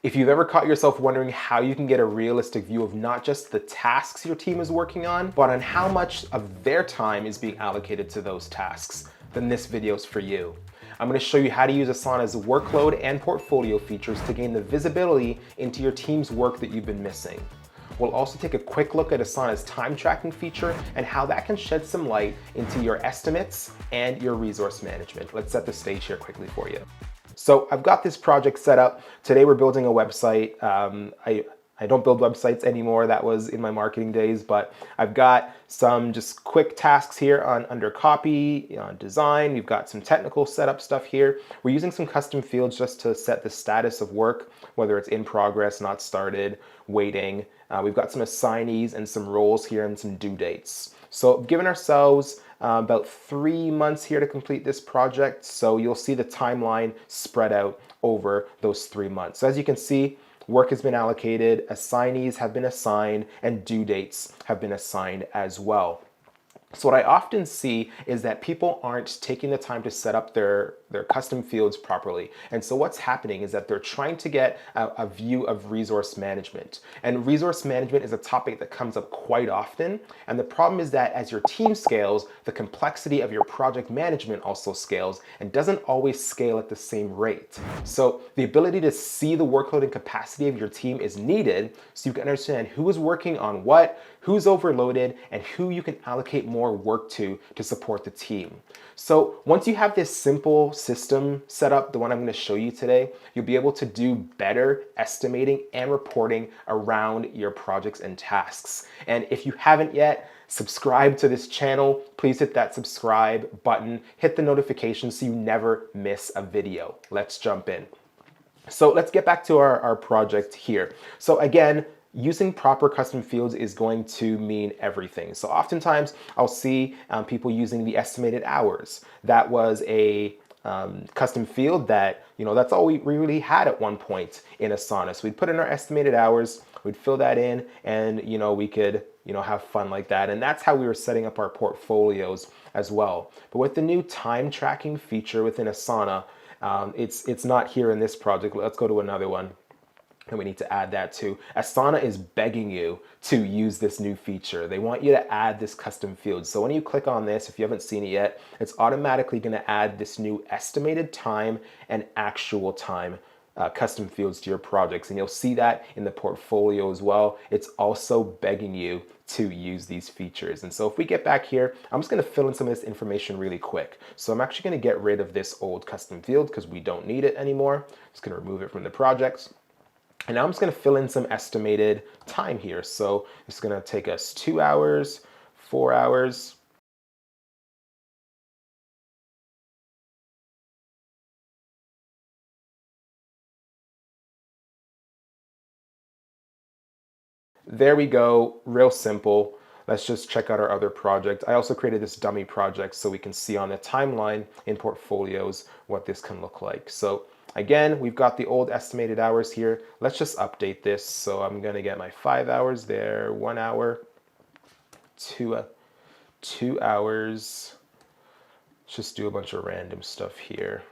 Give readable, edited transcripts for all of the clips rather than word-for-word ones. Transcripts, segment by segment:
If you've ever caught yourself wondering how you can get a realistic view of not just the tasks your team is working on, but on how much of their time is being allocated to those tasks, then this video is for you. I'm going to show you how to use Asana's workload and portfolio features to gain the visibility into your team's work that you've been missing. We'll also take a quick look at Asana's time tracking feature and how that can shed some light into your estimates and your resource management. Let's set the stage here quickly for you. So I've got this project set up. Today we're building a website. I don't build websites anymore. That was in my marketing days, but I've got some just quick tasks here under copy, design. We've got some technical setup stuff here. We're using some custom fields just to set the status of work, whether it's in progress, not started, waiting. We've got some assignees and some roles here and some due dates. So given ourselves about 3 months here to complete this project. So you'll see the timeline spread out over those 3 months. So as you can see, work has been allocated, assignees have been assigned, and due dates have been assigned as well. So what I often see is that people aren't taking the time to set up their custom fields properly. And so what's happening is that they're trying to get a view of resource management. And resource management is a topic that comes up quite often. And the problem is that as your team scales, the complexity of your project management also scales and doesn't always scale at the same rate. So the ability to see the workload and capacity of your team is needed so you can understand who is working on what, who's overloaded, and who you can allocate more work to support the team. So once you have this simple system set up, the one I'm going to show you today, you'll be able to do better estimating and reporting around your projects and tasks. And if you haven't yet, subscribe to this channel. Please hit that subscribe button, hit the notification so you never miss a video. Let's jump in. So let's get back to our project here. So again, using proper custom fields is going to mean everything. So oftentimes I'll see people using the estimated hours. That was a custom field that, that's all we really had at one point in Asana. So we'd put in our estimated hours, we'd fill that in, and we could have fun like that. And that's how we were setting up our portfolios as well. But with the new time tracking feature within Asana, it's not here in this project. Let's go to another one. And we need to add that too. Asana is begging you to use this new feature. They want you to add this custom field. So when you click on this, if you haven't seen it yet, it's automatically going to add this new estimated time and actual time custom fields to your projects. And you'll see that in the portfolio as well. It's also begging you to use these features. And so if we get back here, I'm just going to fill in some of this information really quick. So I'm actually going to get rid of this old custom field because we don't need it anymore. I'm just going to remove it from the projects. And now I'm just going to fill in some estimated time here. So it's going to take us 2 hours, 4 hours. There we go, real simple. Let's just check out our other project. I also created this dummy project so we can see on the timeline in portfolios what this can look like. So again, we've got the old estimated hours here. Let's just update this. So I'm going to get my 5 hours there, 1 hour, 2 hours. Let's just do a bunch of random stuff here.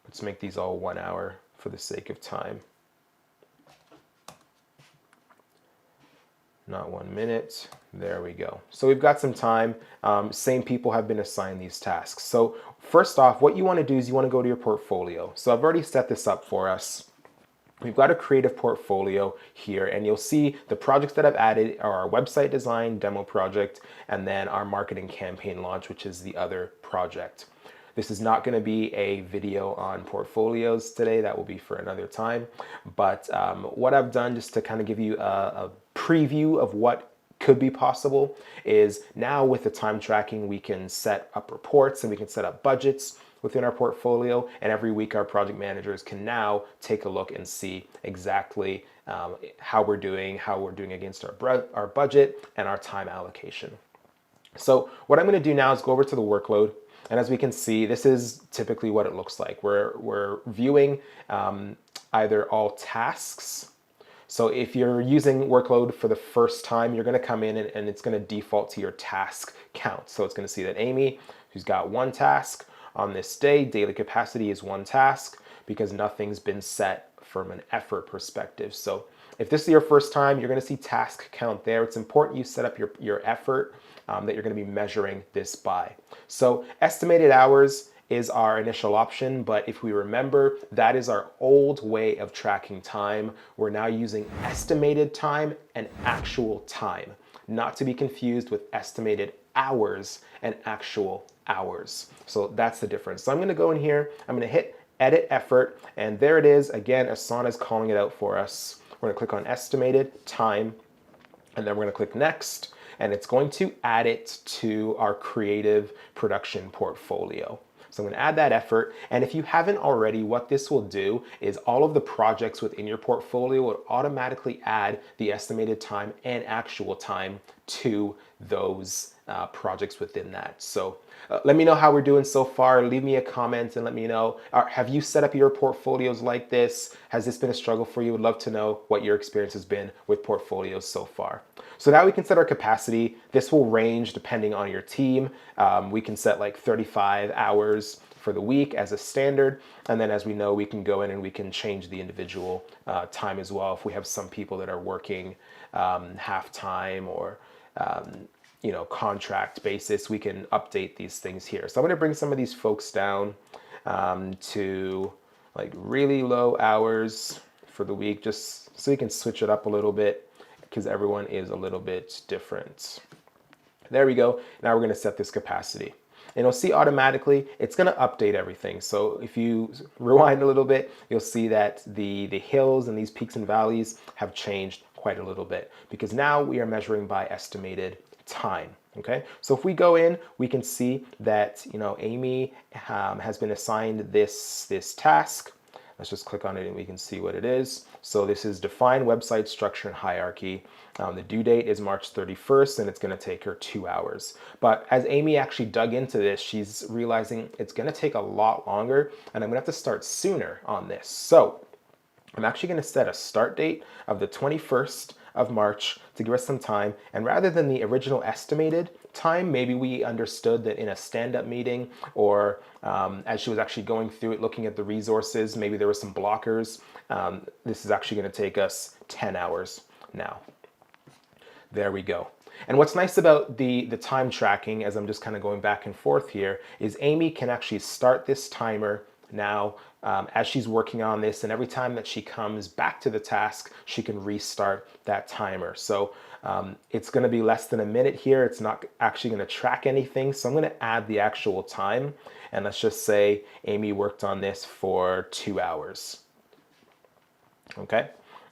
Let's make these all 1 hour for the sake of time. Not 1 minute. There we go. So we've got some time. Same people have been assigned these tasks. So first off, what you want to do is you want to go to your portfolio. So I've already set this up for us. We've got a creative portfolio here, and you'll see the projects that I've added are our website design demo project, and then our marketing campaign launch, which is the other project. This is not going to be a video on portfolios today. That will be for another time. But what I've done just to kind of give you a preview of what could be possible is now with the time tracking, we can set up reports and we can set up budgets within our portfolio. And every week our project managers can now take a look and see exactly how we're doing against our budget and our time allocation. So what I'm going to do now is go over to the workload. And as we can see, this is typically what it looks like. We're viewing either all tasks. So if you're using Workload for the first time, you're going to come in and it's going to default to your task count. So it's going to see that Amy, who's got 1 task on this day, daily capacity is 1 task because nothing's been set from an effort perspective. So if this is your first time, you're going to see task count there. It's important you set up your effort that you're going to be measuring this by. So estimated hours is our initial option, but if we remember, that is our old way of tracking time. We're now using estimated time and actual time, not to be confused with estimated hours and actual hours. So that's the difference. So I'm going to go in here, I'm going to hit edit effort, and there it is. Again, Asana is calling it out for us. We're going to click on estimated time, and then we're going to click next, and it's going to add it to our creative production portfolio. So I'm going to add that effort, and if you haven't already, what this will do is all of the projects within your portfolio will automatically add the estimated time and actual time to those projects within that. So let me know how we're doing so far. Leave me a comment and let me know. Have you set up your portfolios like this? Has this been a struggle for you? Would love to know what your experience has been with portfolios so far. So now we can set our capacity. This will range depending on your team. We can set like 35 hours for the week as a standard. And then as we know, we can go in and we can change the individual time as well. If we have some people that are working half-time or contract basis, we can update these things here. So I'm going to bring some of these folks down to like really low hours for the week, just so you can switch it up a little bit because everyone is a little bit different. There we go. Now we're going to set this capacity. And you'll see automatically it's going to update everything. So if you rewind a little bit, you'll see that the hills and these peaks and valleys have changed quite a little bit because now we are measuring by estimated time. Okay, so if we go in, we can see that Amy has been assigned this task. Let's just click on it and we can see what it is. So this is define website structure and hierarchy. The due date is March 31st and it's going to take her 2 hours. But as Amy actually dug into this, she's realizing it's going to take a lot longer and I'm going to have to start sooner on this. So I'm actually going to set a start date of the 21st of March to give us some time. And rather than the original estimated time, maybe we understood that in a stand-up meeting or as she was actually going through it, looking at the resources, maybe there were some blockers. This is actually going to take us 10 hours now. There we go. And what's nice about the time tracking, as I'm just kind of going back and forth here, is Amy can actually start this timer now as she's working on this, and every time that she comes back to the task, she can restart that timer. So it's going to be less than a minute here. It's not actually going to track anything. So I'm going to add the actual time, and let's just say Amy worked on this for 2 hours. Okay,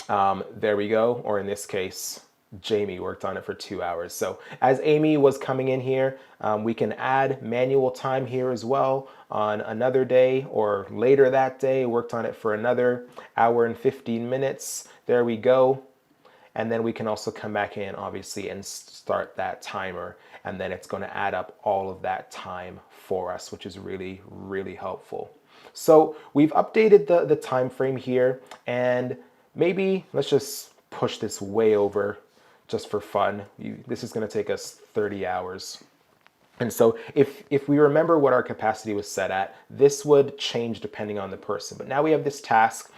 there we go. Or in this case, Jamie worked on it for 2 hours. So as Amy was coming in here, we can add manual time here as well on another day or later that day, worked on it for another hour and 15 minutes. There we go. And then we can also come back in obviously and start that timer. And then it's going to add up all of that time for us, which is really, really helpful. So we've updated the time frame here, and maybe let's just push this way over just for fun. This is going to take us 30 hours. And so if we remember what our capacity was set at, this would change depending on the person. But now we have this task.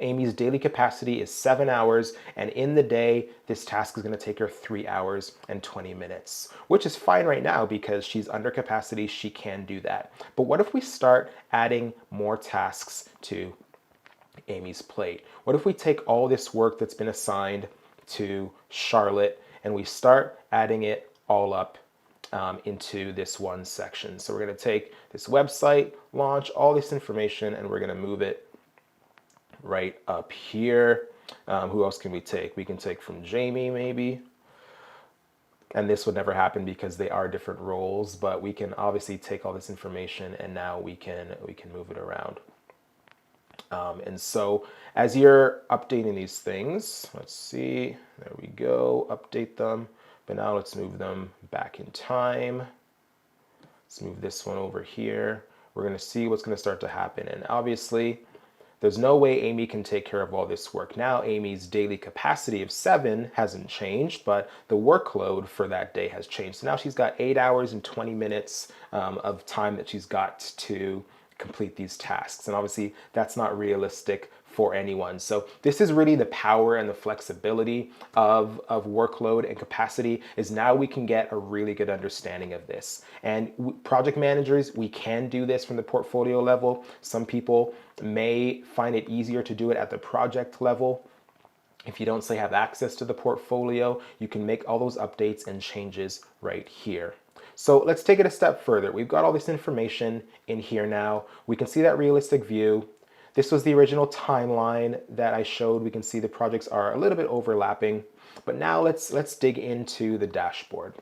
Amy's daily capacity is 7 hours, and in the day, this task is going to take her 3 hours and 20 minutes, which is fine right now because she's under capacity. She can do that. But what if we start adding more tasks to Amy's plate? What if we take all this work that's been assigned to Charlotte and we start adding it all up into this one section? So we're going to take this website launch, all this information, and we're going to move it right up here. Who else can we take? We can take from Jamie maybe. And this would never happen because they are different roles, but we can obviously take all this information and now we can move it around. And so as you're updating these things, let's see, there we go, update them. But now let's move them back in time. Let's move this one over here. We're going to see what's going to start to happen. And obviously, there's no way Amy can take care of all this work. Now Amy's daily capacity of 7 hasn't changed, but the workload for that day has changed. So now she's got 8 hours and 20 minutes of time that she's got to complete these tasks. And obviously that's not realistic for anyone. So this is really the power and the flexibility of Workload and Capacity, is now we can get a really good understanding of this. And project managers, we can do this from the portfolio level. Some people may find it easier to do it at the project level. If you don't say have access to the portfolio, you can make all those updates and changes right here. So let's take it a step further. We've got all this information in here now. We can see that realistic view. This was the original timeline that I showed. We can see the projects are a little bit overlapping, but now let's dig into the dashboard.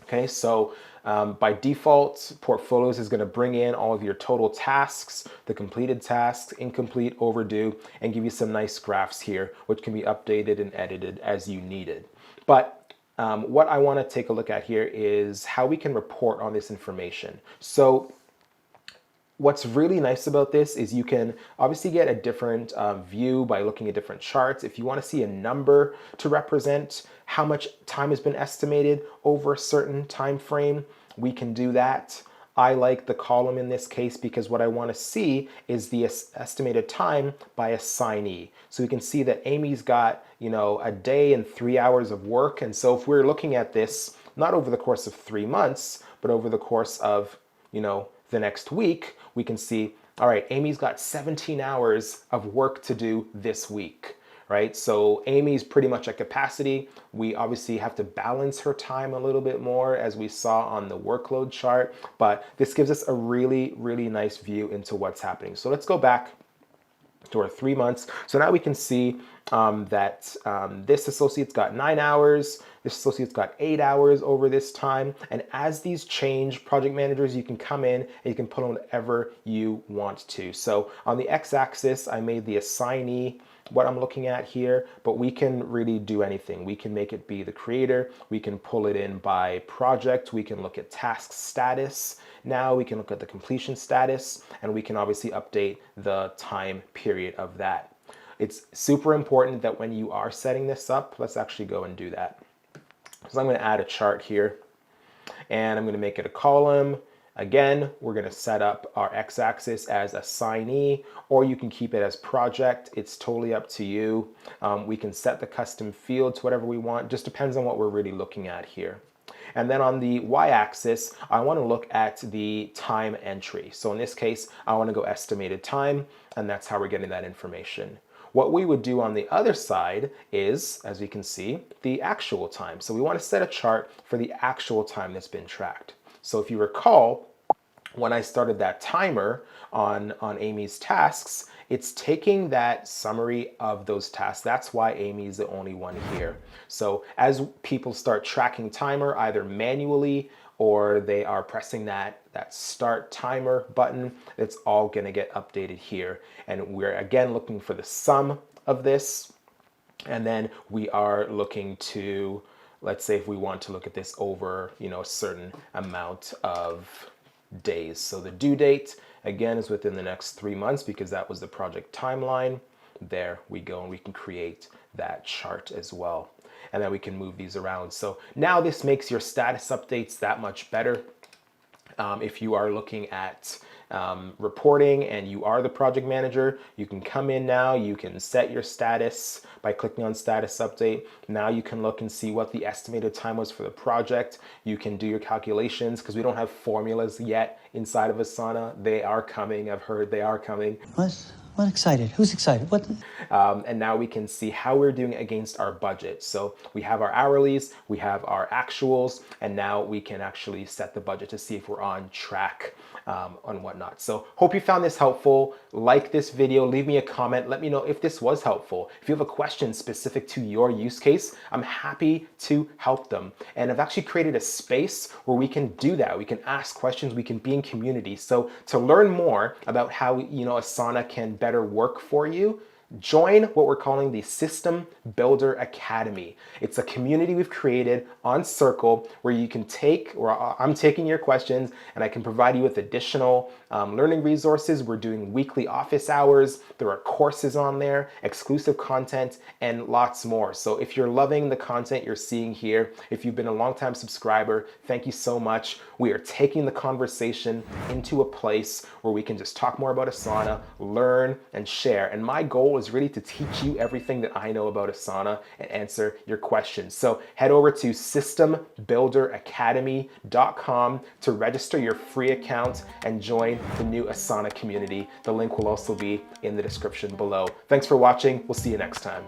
Okay, so by default, Portfolios is going to bring in all of your total tasks, the completed tasks, incomplete, overdue, and give you some nice graphs here, which can be updated and edited as you needed. But what I want to take a look at here is how we can report on this information. So what's really nice about this is you can obviously get a different view by looking at different charts. If you want to see a number to represent how much time has been estimated over a certain time frame, we can do that. I like the column in this case because what I want to see is the estimated time by assignee. So we can see that Amy's got, a day and 3 hours of work. And so if we're looking at this, not over the course of 3 months, but over the course of, the next week, we can see, all right, Amy's got 17 hours of work to do this week, right? So Amy's pretty much at capacity. We obviously have to balance her time a little bit more as we saw on the workload chart, but this gives us a really, really nice view into what's happening. So let's go back to our 3 months. So now we can see that this associate's got 9 hours, this associate's got 8 hours over this time. And as these change, project managers, you can come in and you can put on whatever you want to. So on the x-axis, I made the assignee what I'm looking at here, but we can really do anything. We can make it be the creator. We can pull it in by project. We can look at task status. Now we can look at the completion status, and we can obviously update the time period of that. It's super important that when you are setting this up, let's actually go and do that. So I'm going to add a chart here, and I'm going to make it a column. Again, we're going to set up our x-axis as assignee, or you can keep it as project. It's totally up to you. We can set the custom field to whatever we want. Just depends on what we're really looking at here. And then on the y-axis, I want to look at the time entry. So in this case, I want to go estimated time, and that's how we're getting that information. What we would do on the other side is, as we can see, the actual time. So we want to set a chart for the actual time that's been tracked. So if you recall, when I started that timer on Amy's tasks, it's taking that summary of those tasks. That's why Amy's the only one here. So as people start tracking timer, either manually or they are pressing that start timer button, it's all gonna get updated here. And we're again looking for the sum of this. And then we are looking to, let's say if we want to look at this over, a certain amount of days. So the due date, again, is within the next 3 months because that was the project timeline. There we go, and we can create that chart as well. And then we can move these around. So now this makes your status updates that much better. If you are looking at reporting and you are the project manager, you can come in now, you can set your status by clicking on status update. Now you can look and see what the estimated time was for the project. You can do your calculations because we don't have formulas yet inside of Asana. They are coming. I've heard they are coming. What excited? Who's excited? What? And now we can see how we're doing against our budget. So we have our hourlies, we have our actuals, and now we can actually set the budget to see if we're on track and whatnot. So hope you found this helpful. Like this video, leave me a comment. Let me know if this was helpful. If you have a question specific to your use case, I'm happy to help them. And I've actually created a space where we can do that. We can ask questions, we can be in community. So to learn more about how Asana can better work for you, join what we're calling the System Builder Academy. It's a community we've created on Circle where you can take, or I'm taking your questions and I can provide you with additional learning resources. We're doing weekly office hours. There are courses on there, exclusive content, and lots more. So if you're loving the content you're seeing here, if you've been a longtime subscriber, thank you so much. We are taking the conversation into a place where we can just talk more about Asana, learn, and share. And my goal is really to teach you everything that I know about Asana and answer your questions. So head over to systembuilderacademy.com to register your free account and join the new Asana community. The link will also be in the description below. Thanks for watching. We'll see you next time.